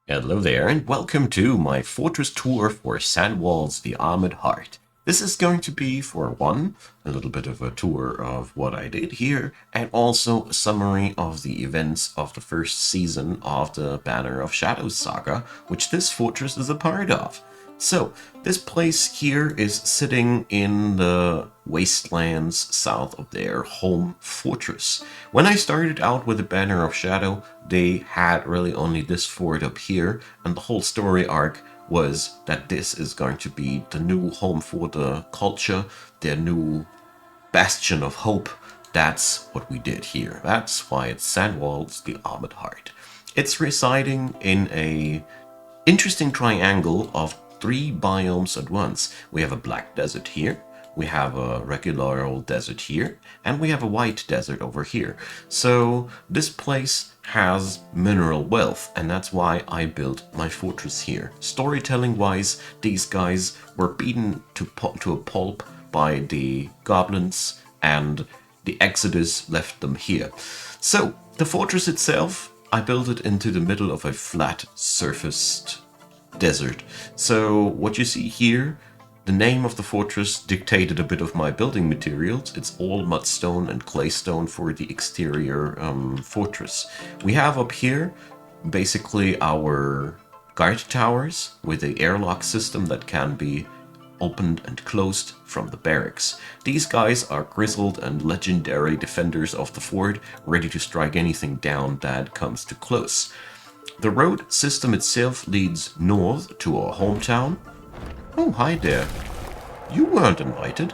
Hello there, and welcome to my fortress tour for SANDWALLS The Armored Heart. This is going to be, for one, a little bit of a tour of what I did here, and also a summary of the events of the first season of the Banner of Shadows saga, which this fortress is a part of. So, this place here is sitting in the wastelands south of their home fortress. When I started out with the Banner of Shadow, they had really only this fort up here, and the whole story arc was that this is going to be the new home for the culture, their new bastion of hope. That's what we did here. That's why it's SANDWALLS the Armored Heart. It's residing in a interesting triangle of three biomes at once. We have a black desert here, we have a regular old desert here, and we have a white desert over here. So this place has mineral wealth, and that's why I built my fortress here. Storytelling wise, these guys were beaten to a pulp by the goblins, and the Exodus left them here. So the fortress itself, I built it into the middle of a flat surfaced desert. So what you see here, the name of the fortress dictated a bit of my building materials. It's all mudstone and claystone for the exterior fortress. We have up here basically our guard towers with the airlock system that can be opened and closed from the barracks. These guys are grizzled and legendary defenders of the fort, ready to strike anything down that comes too close. The road system itself leads north to our hometown. Oh, hi there. You weren't invited.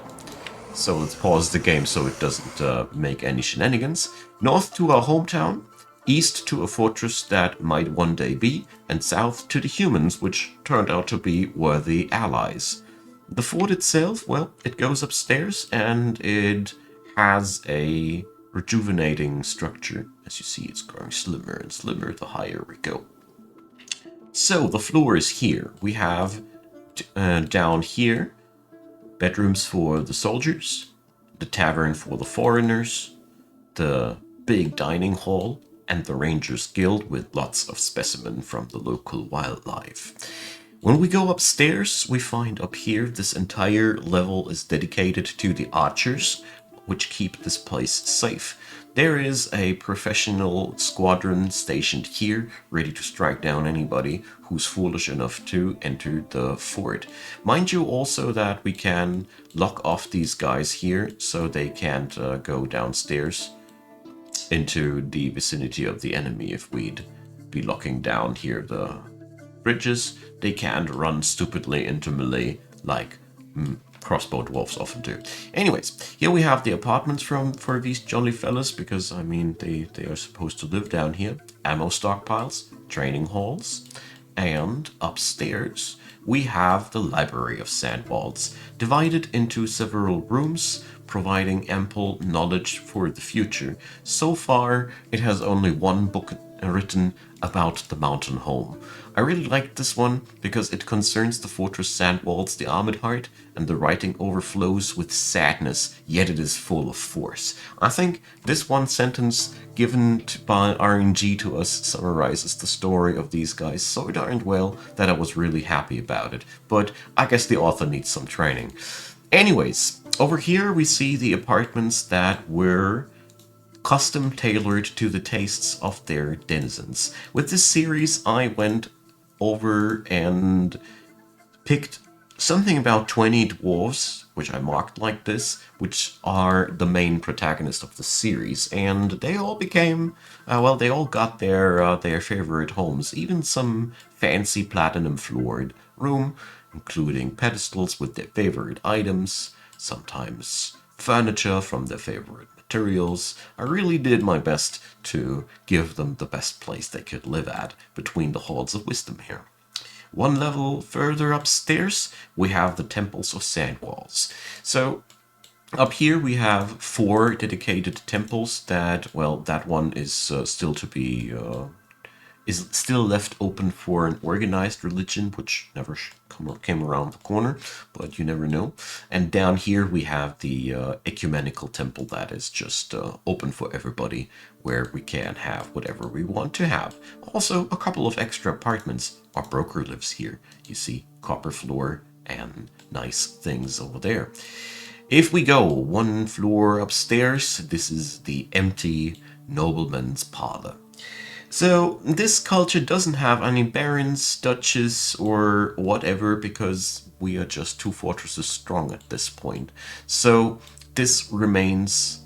So let's pause the game so it doesn't make any shenanigans. North to our hometown, east to a fortress that might one day be, and south to the humans, which turned out to be worthy allies. The fort itself, well, it goes upstairs and it has a rejuvenating structure. As you see, it's growing slimmer and slimmer the higher we go. So the floor is here. We have down here bedrooms for the soldiers, the tavern for the foreigners, the big dining hall, and the Rangers Guild with lots of specimen from the local wildlife. When we go upstairs, we find up here this entire level is dedicated to the archers, which keep this place safe. There is a professional squadron stationed here, ready to strike down anybody who's foolish enough to enter the fort. Mind you also that we can lock off these guys here so they can't go downstairs into the vicinity of the enemy. If we'd be locking down here the bridges, they can't run stupidly into melee like crossbow dwarfs often do. Anyways, here we have the apartments for these jolly fellas, because I mean they are supposed to live down here. Ammo stockpiles, training halls, and upstairs we have the library of SANDWALLS, divided into several rooms, providing ample knowledge for the future. So far, it has only one book written about the mountain home. I really liked this one because it concerns the fortress SANDWALLS the Armored Heart, and the writing overflows with sadness, yet it is full of force. I think this one sentence given by RNG to us summarizes the story of these guys so darn well that I was really happy about it, but I guess the author needs some training. Anyways, over here we see the apartments that were custom tailored to the tastes of their denizens. With this series, I went over and picked something about 20 dwarves, which I marked like this, which are the main protagonists of the series, and they all became, well, they all got their favorite homes, even some fancy platinum floored room, including pedestals with their favorite items, sometimes furniture from their favorite materials. I really did my best to give them the best place they could live at between the halls of wisdom here. One level further upstairs, we have the temples of SANDWALLS. So up here we have 4 dedicated temples that, well, that one is still to be is still left open for an organized religion, which never came around the corner, but you never know. And down here we have the ecumenical temple that is just open for everybody, where we can have whatever we want to have. Also, a couple of extra apartments. Our broker lives here. You see, copper floor and nice things over there. If we go one floor upstairs, this is the empty nobleman's parlor. So this culture doesn't have any barons, duches, or whatever, because we are just 2 fortresses strong at this point. So this remains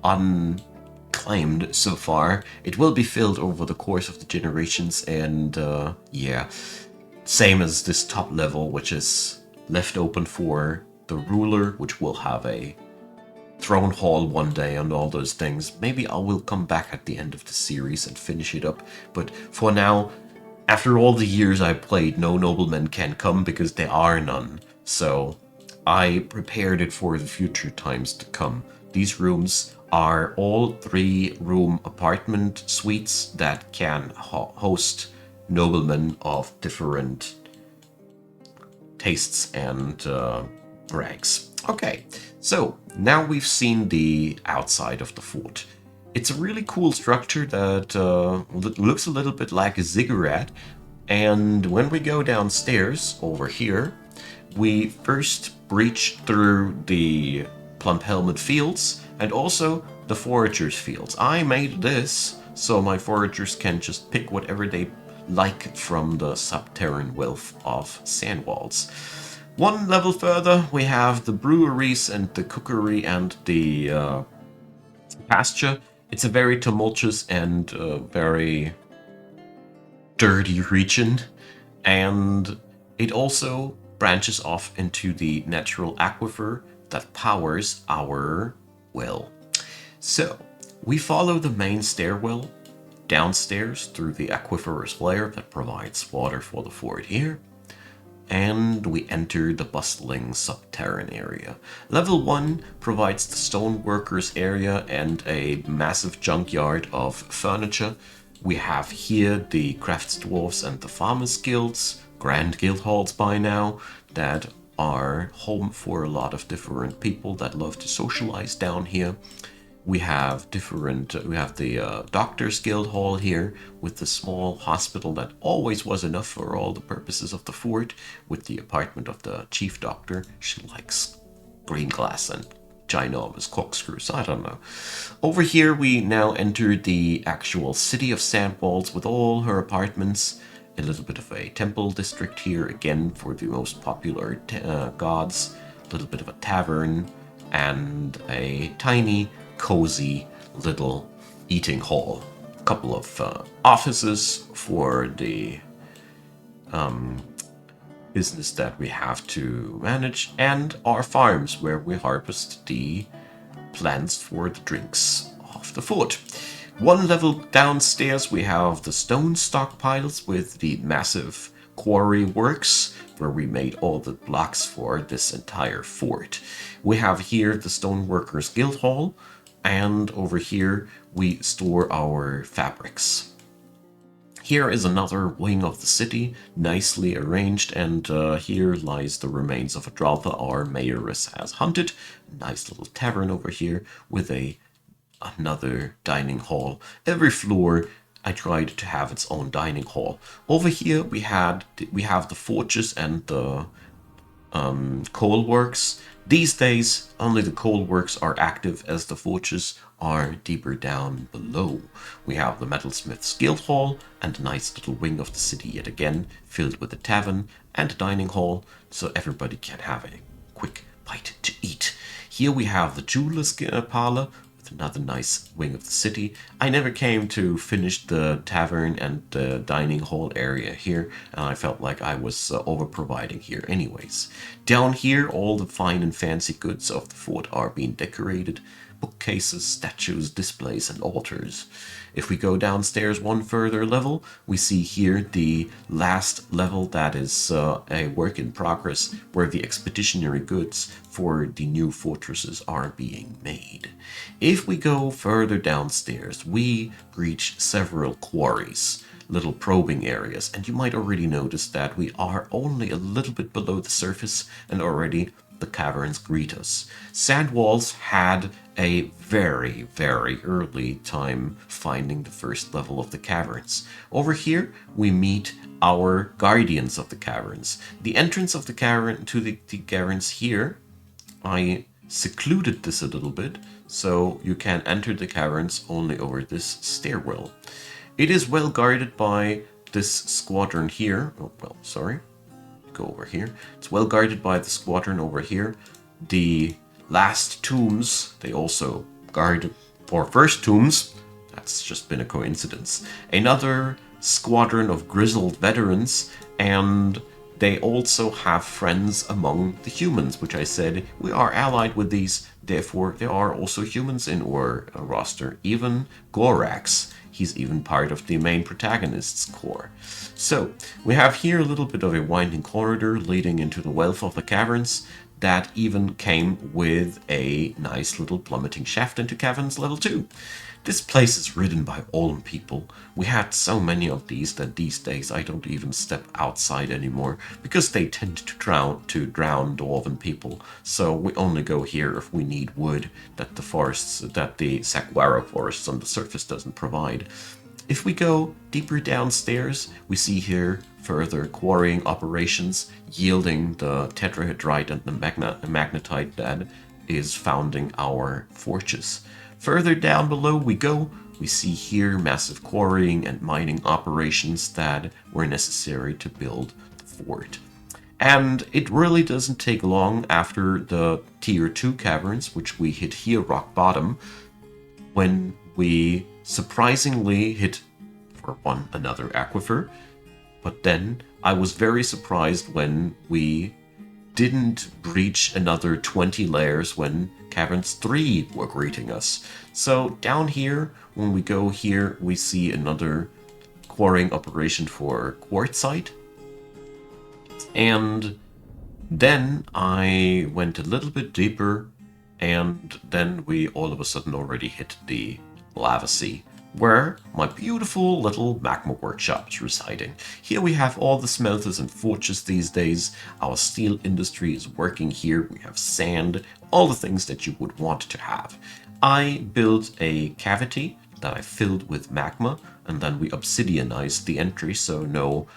unclaimed so far. It will be filled over the course of the generations, and yeah, same as this top level, which is left open for the ruler, which will have a throne hall one day and all those things. Maybe I will come back at the end of the series and finish it up. But for now, after all the years I played, no noblemen can come because there are none. So I prepared it for the future times to come. These rooms are all 3-room apartment suites that can host noblemen of different tastes and ranks. Okay, so now we've seen the outside of the fort. It's a really cool structure that looks a little bit like a ziggurat. And when we go downstairs over here, we first breach through the plump helmet fields and also the foragers fields. I made this so my foragers can just pick whatever they like from the subterranean wealth of SANDWALLS. One level further, we have the breweries and the cookery and the pasture. It's a very tumultuous and very dirty region, and it also branches off into the natural aquifer that powers our well. So, we follow the main stairwell downstairs through the aquiferous layer that provides water for the fort here, and we enter the bustling subterranean area. Level 1 provides the stoneworkers area and a massive junkyard of furniture. We have here the crafts dwarfs and the farmers guilds, grand guild halls by now, that are home for a lot of different people that love to socialize down here. We have the Doctor's Guild Hall here with the small hospital that always was enough for all the purposes of the fort, with the apartment of the chief doctor. She likes green glass and ginormous corkscrews, I don't know. Over here we now enter the actual city of SANDWALLS with all her apartments. A little bit of a temple district here, again for the most popular gods. A little bit of a tavern and a tiny cozy little eating hall. A couple of offices for the business that we have to manage, and our farms where we harvest the plants for the drinks of the fort. One level downstairs we have the stone stockpiles with the massive quarry works where we made all the blocks for this entire fort. We have here the Stoneworkers Guild Hall, and over here we store our fabrics. Here is another wing of the city, nicely arranged, and here lies the remains of a Dralpa our mayoress has hunted. Nice little tavern over here with another dining hall. Every floor I tried to have its own dining hall. Over here we have the forges and the coal works. These days, only the coal works are active as the forges are deeper down below. We have the Metalsmith's Guild Hall and a nice little wing of the city yet again, filled with a tavern and a dining hall, so everybody can have a quick bite to eat. Here we have the Jeweler's Parlor, another nice wing of the city. I never came to finish the tavern and the dining hall area here, and I felt like I was over-providing here anyways. Down here, all the fine and fancy goods of the fort are being decorated. Bookcases, statues, displays, and altars. If we go downstairs one further level, we see here the last level that is a work in progress, where the expeditionary goods for the new fortresses are being made. If we go further downstairs, we reach several quarries. little probing areas. And you might already notice that we are only a little bit below the surface, and already the caverns greet us. SANDWALLS had a very, very early time finding the first level of the caverns. Over here, we meet our guardians of the caverns. The entrance of the cavern to the caverns here, I secluded this a little bit, so you can enter the caverns only over this stairwell. It is well guarded by this squadron here. Oh, well, sorry. Go over here. It's well guarded by the squadron over here. The last tombs, they also guard for first tombs. That's just been a coincidence. Another squadron of grizzled veterans, and they also have friends among the humans, which I said we are allied with these, therefore there are also humans in our roster. Even Gorax, he's even part of the main protagonist's core. So we have here a little bit of a winding corridor leading into the wealth of the caverns that even came with a nice little plummeting shaft into caverns level 2. This place is ridden by Olm people. We had so many of these that these days I don't even step outside anymore because they tend to drown dwarven people. So we only go here if we need wood that the saguaro forests on the surface doesn't provide. If we go deeper downstairs, we see here further quarrying operations yielding the tetrahedrite and the magnetite that is founding our fortress. Further down below we go, we see here massive quarrying and mining operations that were necessary to build the fort. And it really doesn't take long after the tier 2 caverns, which we hit here rock bottom, when we surprisingly hit for one another aquifer. But then I was very surprised when we didn't breach another 20 layers when Caverns 3 were greeting us. So down here, when we go here, we see another quarrying operation for quartzite. And then I went a little bit deeper, and then we all of a sudden already hit the lava sea, where my beautiful little magma workshop is residing. Here we have all the smelters and forges these days. Our steel industry is working here. We have sand, all the things that you would want to have. I built a cavity that I filled with magma, and then we obsidianized the entry so no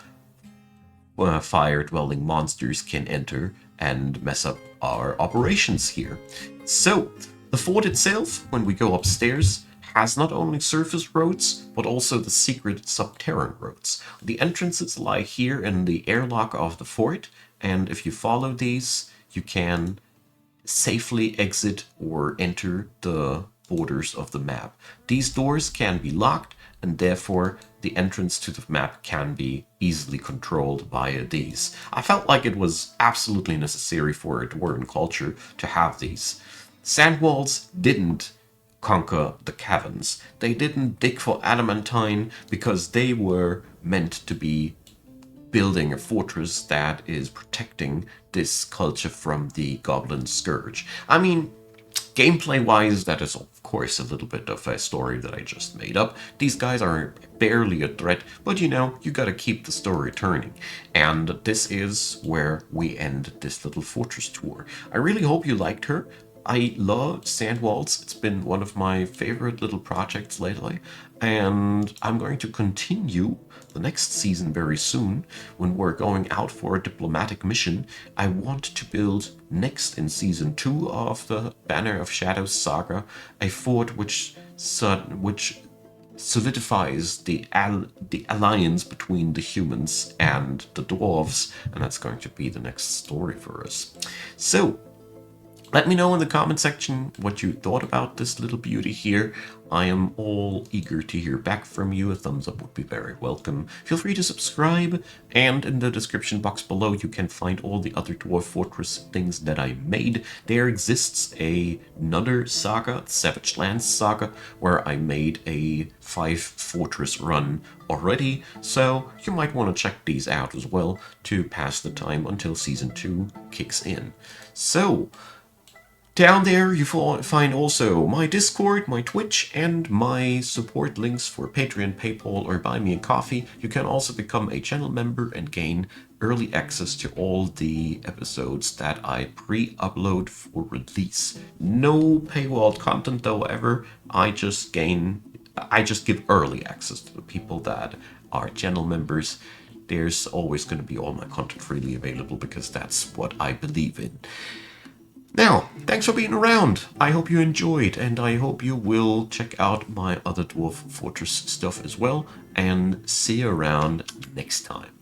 fire-dwelling monsters can enter and mess up our operations here. So, the fort itself, when we go upstairs, has not only surface roads, but also the secret subterranean roads. The entrances lie here in the airlock of the fort, and if you follow these, you can safely exit or enter the borders of the map. These doors can be locked, and therefore the entrance to the map can be easily controlled via these. I felt like it was absolutely necessary for a dwarven culture to have these. SANDWALLS didn't conquer the caverns. They didn't dig for adamantine because they were meant to be building a fortress that is protecting this culture from the goblin scourge. I mean, gameplay-wise, that is of course a little bit of a story that I just made up. These guys are barely a threat, but you know, you gotta keep the story turning. And this is where we end this little fortress tour. I really hope you liked her. I love SANDWALLS. It's been one of my favorite little projects lately, and I'm going to continue the next season very soon when we're going out for a diplomatic mission. I want to build next in season 2 of the Banner of Shadows saga a fort which solidifies the alliance between the humans and the dwarves, and that's going to be the next story for us. So, let me know in the comment section what you thought about this little beauty here. I am all eager to hear back from you. A thumbs up would be very welcome. Feel free to subscribe, and in the description box below you can find all the other Dwarf Fortress things that I made. There exists another saga, Savage Lands saga, where I made a 5-fortress run already, so you might want to check these out as well to pass the time until season 2 kicks in. So, Down there, you find also my Discord, my Twitch, and my support links for Patreon, PayPal, or Buy Me a Coffee. You can also become a channel member and gain early access to all the episodes that I pre-upload for release. No paywalled content, though, ever. I just give early access to the people that are channel members. There's always going to be all my content freely available because that's what I believe in. Now, thanks for being around. I hope you enjoyed, and I hope you will check out my other Dwarf Fortress stuff as well, and see you around next time.